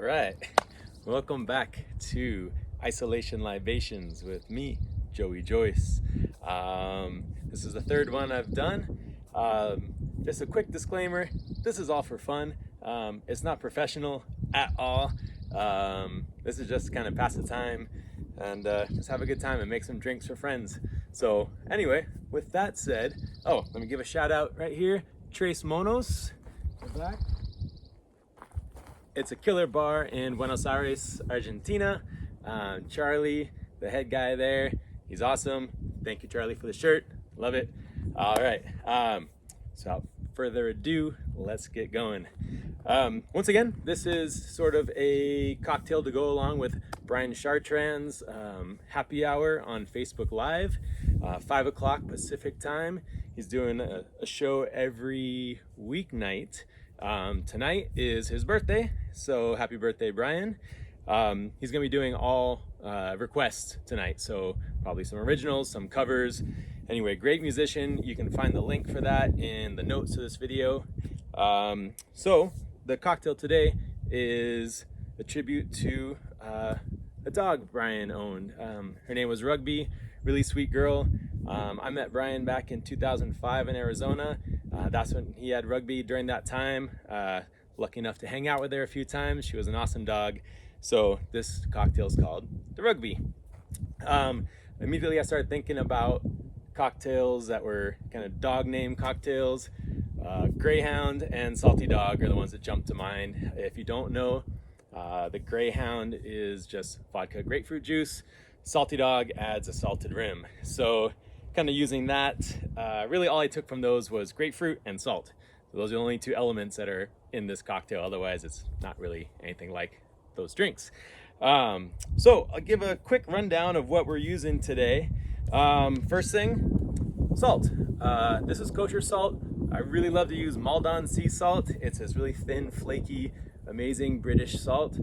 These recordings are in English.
All right, welcome back to Isolation Libations with me, Joey Joyce. This is the third one I've done. Just a quick disclaimer, this is all for fun. It's not professional at all. This is just kind of pass the time and just have a good time and make some drinks for friends. So anyway, with that said, let me give a shout out right here, Tres Monos. Back. It's a killer bar in Buenos Aires, Argentina. Charlie, the head guy there, he's awesome. Thank you, Charlie, for the shirt. Love it. All right. So without further ado, let's get going. Once again, this is sort of a cocktail to go along with Brian Chartrand's happy hour on Facebook Live, 5 o'clock Pacific time. He's doing a show every weeknight. Tonight is his birthday, so happy birthday, Brian. He's gonna be doing all requests tonight, so probably some originals, some covers. Anyway, great musician. You can find the link for that in the notes to this video. So the cocktail today is a tribute to a dog Brian owned. Her name was Rugby, really sweet girl. I met Brian back in 2005 in Arizona. That's when he had Rugby during that time. Lucky enough to hang out with her a few times. She was an awesome dog. So this cocktail is called the Rugby. Immediately I started thinking about cocktails that were kind of dog name cocktails. Greyhound and Salty Dog are the ones that jump to mind. If you don't know, the Greyhound is just vodka grapefruit juice. Salty Dog adds a salted rim. So kind of using that, really all I took from those was grapefruit and salt. So those are the only two elements that are in this cocktail. Otherwise, it's not really anything like those drinks. So I'll give a quick rundown of what we're using today. First thing, salt. This is kosher salt. I really love to use Maldon sea salt. It's this really thin, flaky, amazing British salt.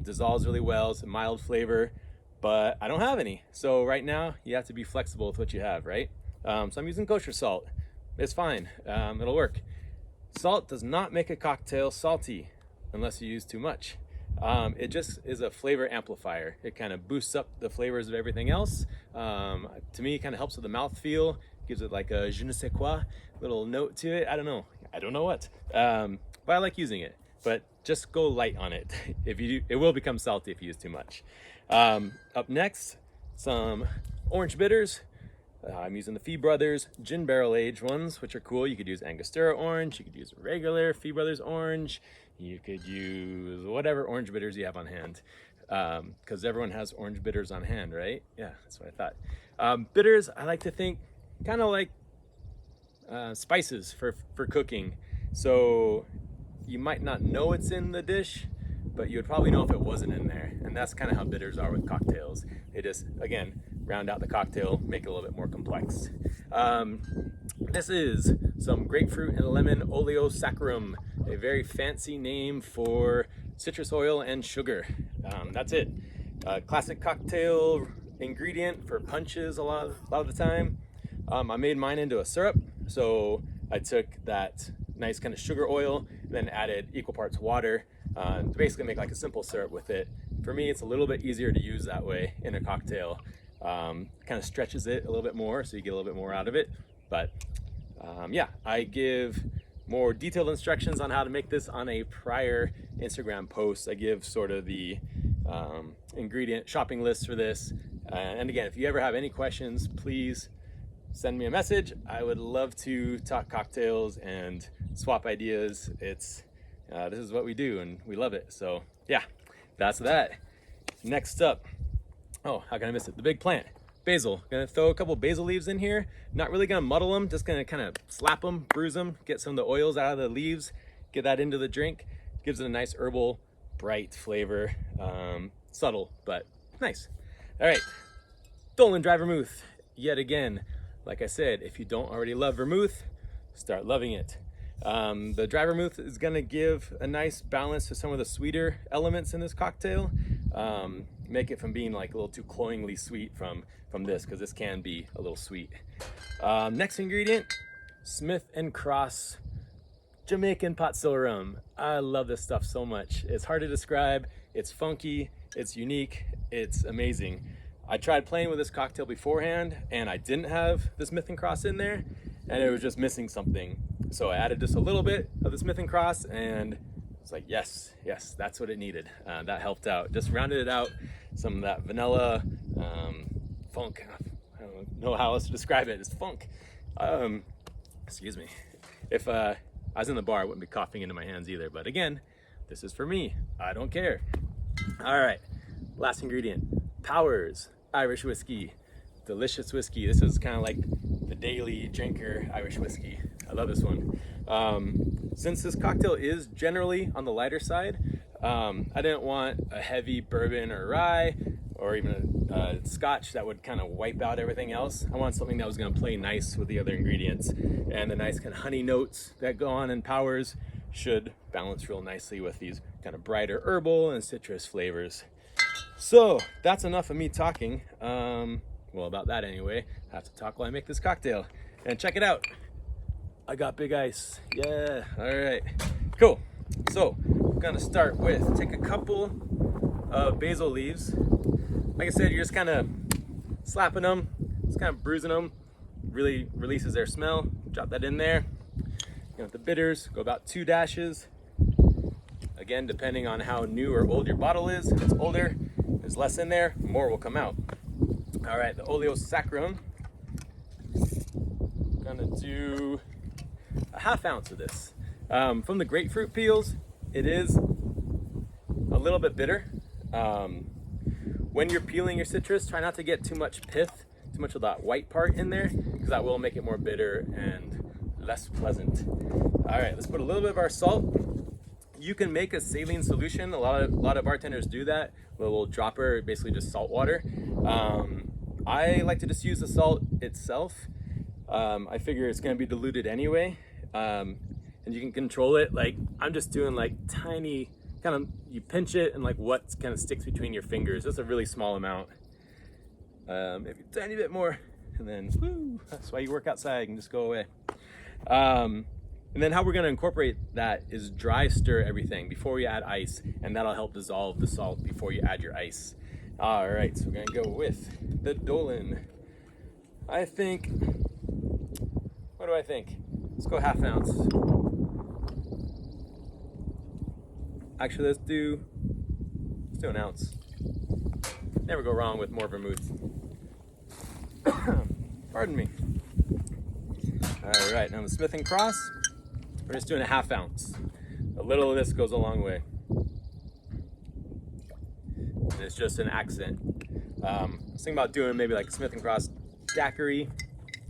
Dissolves really well. It's a mild flavor, but I don't have any. So right now you have to be flexible with what you have, right? So I'm using kosher salt. It's fine. It'll work. Salt does not make a cocktail salty unless you use too much. It just is a flavor amplifier. It kind of boosts up the flavors of everything else. To me, it kind of helps with the mouthfeel, gives it like a je ne sais quoi little note to it. I don't know what, but I like using it. But just go light on it. If you do, it will become salty if you use too much. Up next, some orange bitters. I'm using the Fee Brothers Gin Barrel Aged ones, which are cool. You could use Angostura orange, you could use regular Fee Brothers orange, you could use whatever orange bitters you have on hand, because everyone has orange bitters on hand, right? Yeah, that's what I thought. Bitters, I like to think kind of like spices for cooking. So you might not know it's in the dish, but you would probably know if it wasn't in there. And that's kind of how bitters are with cocktails. They just, again, round out the cocktail, make it a little bit more complex. This is some grapefruit and lemon oleo saccharum, a very fancy name for citrus oil and sugar. That's it. Classic cocktail ingredient for punches a lot of the time. I made mine into a syrup. So I took that nice kind of sugar oil, then added equal parts water to basically make like a simple syrup with it. For me, it's a little bit easier to use that way in a cocktail. Kind of stretches it a little bit more, so you get a little bit more out of it. But yeah, I give more detailed instructions on how to make this on a prior Instagram post. I give sort of the ingredient shopping list for this. And again, if you ever have any questions, please send me a message. I would love to talk cocktails and swap ideas. This is what we do and we love it. So yeah, that's that. Next up, how can I miss it? The big plant, basil. Gonna throw a couple basil leaves in here. Not really gonna muddle them, just gonna kind of slap them, bruise them, get some of the oils out of the leaves, get that into the drink. Gives it a nice herbal, bright flavor. Subtle, but nice. All right, Dolan Dry Vermouth, yet again. Like I said, if you don't already love vermouth, start loving it. The dry vermouth is gonna give a nice balance to some of the sweeter elements in this cocktail. Make it from being like a little too cloyingly sweet from this, because this can be a little sweet. Next ingredient, Smith & Cross Jamaican pot still rum. I love this stuff so much. It's hard to describe. It's funky, it's unique, it's amazing. I tried playing with this cocktail beforehand and I didn't have the Smith & Cross in there and it was just missing something. So I added just a little bit of the Smith & Cross and it's like, yes, that's what it needed. That helped out. Just rounded it out. Some of that vanilla, funk. I don't know how else to describe it. It's funk. Excuse me. If I was in the bar, I wouldn't be coughing into my hands either. But again, this is for me. I don't care. All right, last ingredient. Powers Irish whiskey. Delicious whiskey. This is kind of like the daily drinker Irish whiskey. I love this one. Since this cocktail is generally on the lighter side, I didn't want a heavy bourbon or rye or even a scotch that would kind of wipe out everything else. I wanted something that was going to play nice with the other ingredients, and the nice kind of honey notes that go on in Powers should balance real nicely with these kind of brighter herbal and citrus flavors. So that's enough of me talking. Well, about that anyway. I have to talk while I make this cocktail. And check it out. I got big ice. Yeah, all right, cool. So I'm gonna start with, take a couple of basil leaves. Like I said, you're just kind of slapping them, just kind of bruising them. Really releases their smell. Drop that in there. With the bitters, go about 2 dashes. Again, depending on how new or old your bottle is. If it's older, there's less in there, more will come out. All right, the oleo saccharum. I'm gonna do a 1/2 ounce of this. From the grapefruit peels, it is a little bit bitter. When you're peeling your citrus, try not to get too much pith, too much of that white part in there, because that will make it more bitter and less pleasant. All right, let's put a little bit of our salt. You can make a saline solution. A lot of bartenders do that. A little dropper, basically just salt water. I like to just use the salt itself. I figure it's gonna be diluted anyway. And you can control it. Like I'm just doing like tiny, kind of, you pinch it and like what kind of sticks between your fingers. Just a really small amount. Maybe a tiny bit more, and then woo, that's why you work outside and just go away. And then how we're gonna incorporate that is dry stir everything before we add ice, and that'll help dissolve the salt before you add your ice. All right, so we're gonna go with the Dolan. I think, what do I think? Let's go 1/2 ounce. Actually, let's do 1 ounce. Never go wrong with more vermouth. Pardon me. All right, now the Smith & Cross, we're just doing a 1/2 ounce. A little of this goes a long way. And it's just an accent. I was thinking about doing maybe like Smith & Cross daiquiri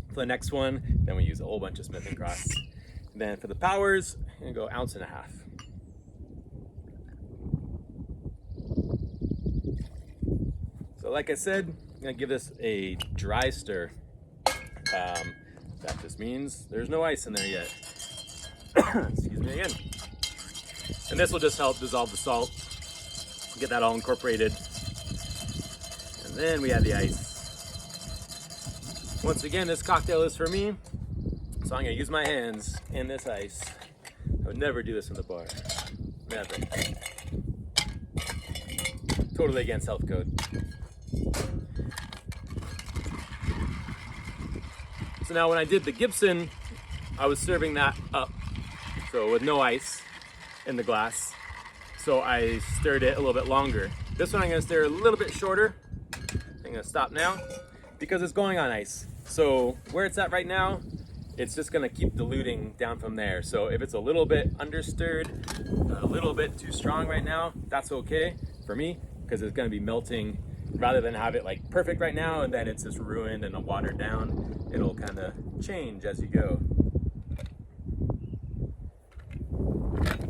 for the next one. Then we use a whole bunch of Smith & Cross. Then for the Powers, I'm gonna go 1.5 ounces. So like I said, I'm gonna give this a dry stir. That just means there's no ice in there yet. Excuse me again. And this will just help dissolve the salt, get that all incorporated. And then we add the ice. Once again, this cocktail is for me, so I'm gonna use my hands in this ice. I would never do this in the bar. Never. Totally against health code. So now when I did the Gibson, I was serving that up, so with no ice in the glass. So I stirred it a little bit longer. This one I'm gonna stir a little bit shorter. I'm gonna stop now because it's going on ice. So where it's at right now, it's just gonna keep diluting down from there. So if it's a little bit understirred, a little bit too strong right now, that's okay for me, because it's gonna be melting. Rather than have it like perfect right now and then it's just ruined and watered down, it'll kind of change as you go.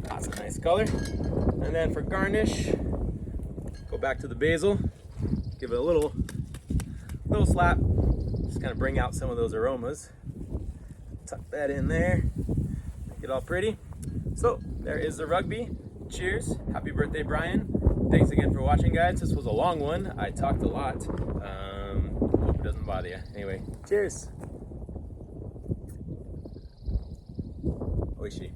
That's a nice color. And then for garnish, go back to the basil, give it a little slap, just kind of bring out some of those aromas. Tuck that in there, make it all pretty. So there is the Rugby. Cheers, happy birthday, Brian. Thanks again for watching, guys. This was a long one. I talked a lot. Hope it doesn't bother you. Anyway, cheers. Oishi.